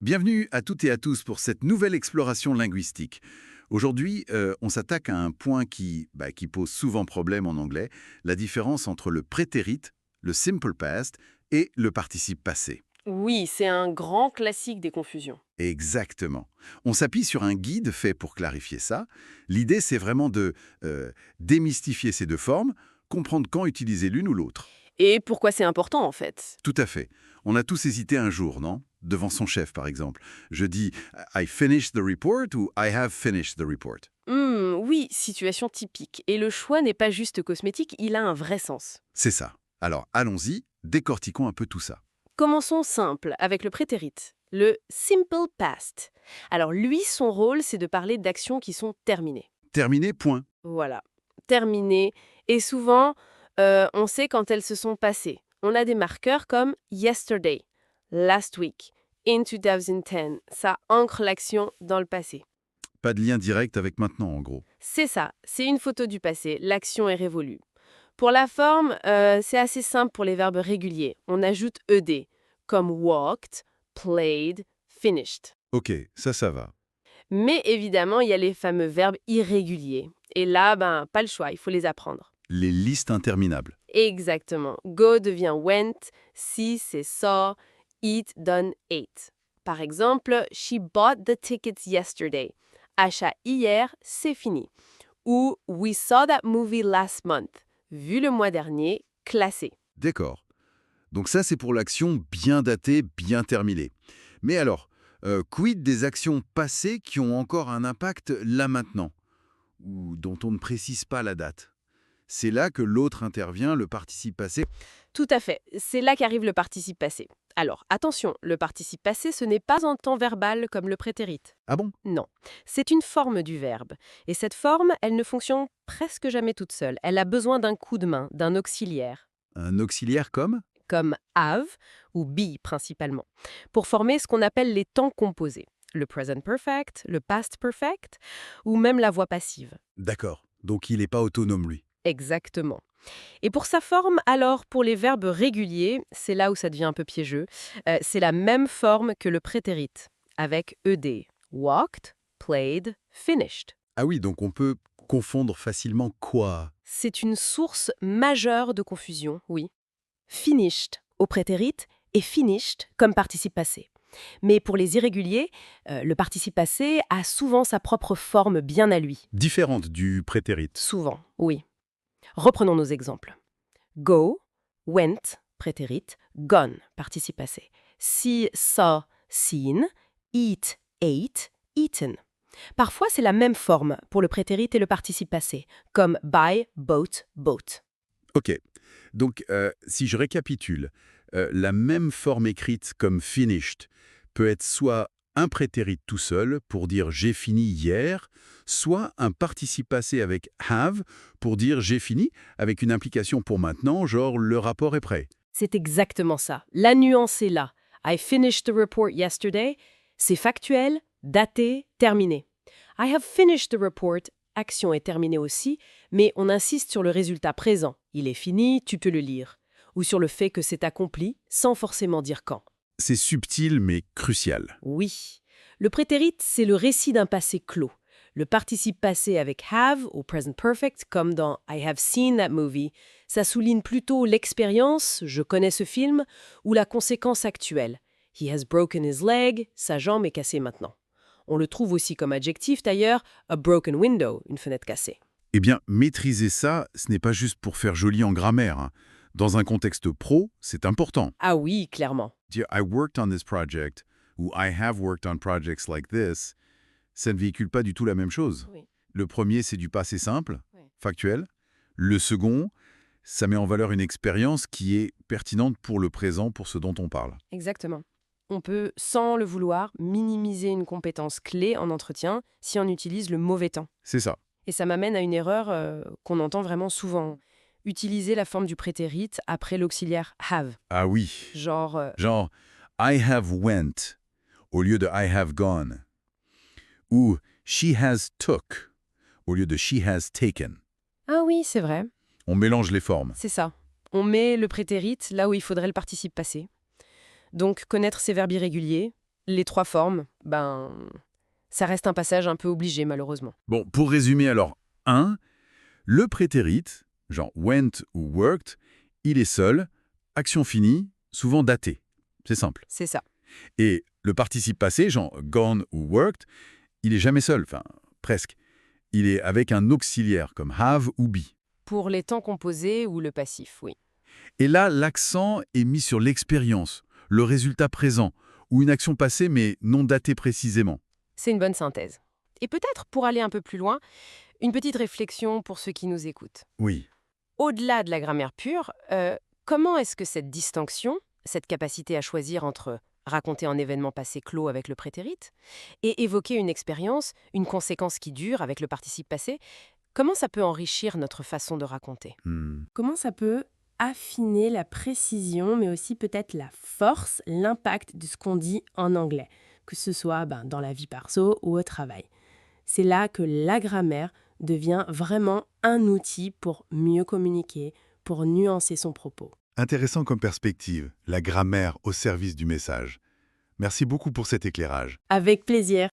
Bienvenue à toutes et à tous pour cette nouvelle exploration linguistique. Aujourd'hui, on s'attaque à un point qui pose souvent problème en anglais, la différence entre le prétérit, le simple past et le participe passé. Oui, c'est un grand classique des confusions. Exactement. On s'appuie sur un guide fait pour clarifier ça. L'idée, c'est vraiment de démystifier ces deux formes, comprendre quand utiliser l'une ou l'autre. Et pourquoi c'est important en fait? Tout à fait. On a tous hésité un jour, non? Devant son chef, par exemple. Je dis I finished the report ou I have finished the report. Oui, situation typique. Et le choix n'est pas juste cosmétique, il a un vrai sens. C'est ça. Alors allons-y, décortiquons un peu tout ça. Commençons simple, avec le prétérit, le simple past. Alors lui, son rôle, c'est de parler d'actions qui sont terminées. Terminé, point. Voilà, terminées. Et souvent, on sait quand elles se sont passées. On a des marqueurs comme yesterday, last week, in 2010. Ça ancre l'action dans le passé. Pas de lien direct avec maintenant, en gros. C'est ça, c'est une photo du passé, l'action est révolue. Pour la forme, c'est assez simple pour les verbes réguliers. On ajoute ed, comme walked, played, finished. Ok, ça va. Mais évidemment, il y a les fameux verbes irréguliers. Et là, pas le choix, il faut les apprendre. Les listes interminables. Exactement. Go devient went, see c'est saw, eat donne ate. Par exemple, she bought the tickets yesterday. Achat hier, c'est fini. Ou we saw that movie last month. Vu le mois dernier, classé. D'accord. Donc ça, c'est pour l'action bien datée, bien terminée. Mais alors, quid des actions passées qui ont encore un impact là maintenant, ou dont on ne précise pas la date? C'est là que l'autre intervient, le participe passé. Tout à fait. C'est là qu'arrive le participe passé. Alors, attention, le participe passé, ce n'est pas un temps verbal comme le prétérit. Ah bon? Non, c'est une forme du verbe. Et cette forme, elle ne fonctionne presque jamais toute seule. Elle a besoin d'un coup de main, d'un auxiliaire, Un auxiliaire comme have ou be principalement, pour former ce qu'on appelle les temps composés. Le present perfect, le past perfect, ou même la voix passive. D'accord. Donc il n'est pas autonome, lui. Exactement. Et pour sa forme, alors, pour les verbes réguliers, c'est là où ça devient un peu piégeux, c'est la même forme que le prétérit, avec ed. Walked, played, finished. Ah oui, donc on peut confondre facilement quoi? C'est une source majeure de confusion, oui. Finished au prétérit et finished comme participe passé. Mais pour les irréguliers, le participe passé a souvent sa propre forme bien à lui. Différente du prétérit. Souvent, oui. Reprenons nos exemples. Go, went, prétérit, gone, participe passé. See, saw, seen, eat, ate, eaten. Parfois, c'est la même forme pour le prétérit et le participe passé, comme buy, bought, bought. Ok. Donc, si je récapitule, la même forme écrite comme finished peut être soit un prétérit tout seul pour dire j'ai fini hier, soit un participe passé avec have pour dire j'ai fini avec une implication pour maintenant, genre le rapport est prêt. C'est exactement ça. La nuance est là. I finished the report yesterday. C'est factuel, daté, terminé. I have finished the report. Action est terminée aussi, mais on insiste sur le résultat présent. Il est fini, tu peux le lire. Ou sur le fait que c'est accompli, sans forcément dire quand. C'est subtil mais crucial. Oui. Le prétérit, c'est le récit d'un passé clos. Le participe passé avec have au present perfect, comme dans I have seen that movie, ça souligne plutôt l'expérience, je connais ce film, ou la conséquence actuelle. He has broken his leg, sa jambe est cassée maintenant. On le trouve aussi comme adjectif d'ailleurs, a broken window, une fenêtre cassée. Eh bien, maîtriser ça, ce n'est pas juste pour faire joli en grammaire, hein. Dans un contexte pro, c'est important. Ah oui, clairement. Dire I worked on this project ou I have worked on projects like this, ça ne véhicule pas du tout la même chose. Oui. Le premier, c'est du passé simple, Oui. factuel. Le second, ça met en valeur une expérience qui est pertinente pour le présent, pour ce dont on parle. Exactement. On peut, sans le vouloir, minimiser une compétence clé en entretien si on utilise le mauvais temps. C'est ça. Et ça m'amène à une erreur qu'on entend vraiment souvent. Utiliser la forme du prétérit après l'auxiliaire have. Ah oui. Genre, Genre, I have went au lieu de I have gone. Ou she has took au lieu de she has taken. ah oui, c'est vrai, On mélange les formes. c'est ça. On met le prétérit là où il faudrait le participe passé. Donc, connaître ces verbes irréguliers, Les 3 formes, ça reste un passage un peu obligé, malheureusement. Bon, pour résumer alors, 1. Le prétérit, genre went ou worked, il est seul, action finie, souvent datée. C'est simple. C'est ça. Et le participe passé, genre gone ou worked, il est jamais seul, enfin, presque. Il est avec un auxiliaire comme have ou be. Pour les temps composés ou le passif, oui. Et là, l'accent est mis sur l'expérience, le résultat présent, ou une action passée mais non datée précisément. C'est une bonne synthèse. Et peut-être, pour aller un peu plus loin, une petite réflexion pour ceux qui nous écoutent. Oui. Au-delà de la grammaire pure, comment est-ce que cette distinction, cette capacité à choisir entre raconter un événement passé clos avec le prétérit et évoquer une expérience, une conséquence qui dure avec le participe passé, comment ça peut enrichir notre façon de raconter? Comment ça peut affiner la précision, mais aussi peut-être la force, l'impact de ce qu'on dit en anglais, que ce soit dans la vie perso ou au travail. C'est là que la grammaire devient vraiment un outil pour mieux communiquer, pour nuancer son propos. Intéressant comme perspective, la grammaire au service du message. Merci beaucoup pour cet éclairage. Avec plaisir.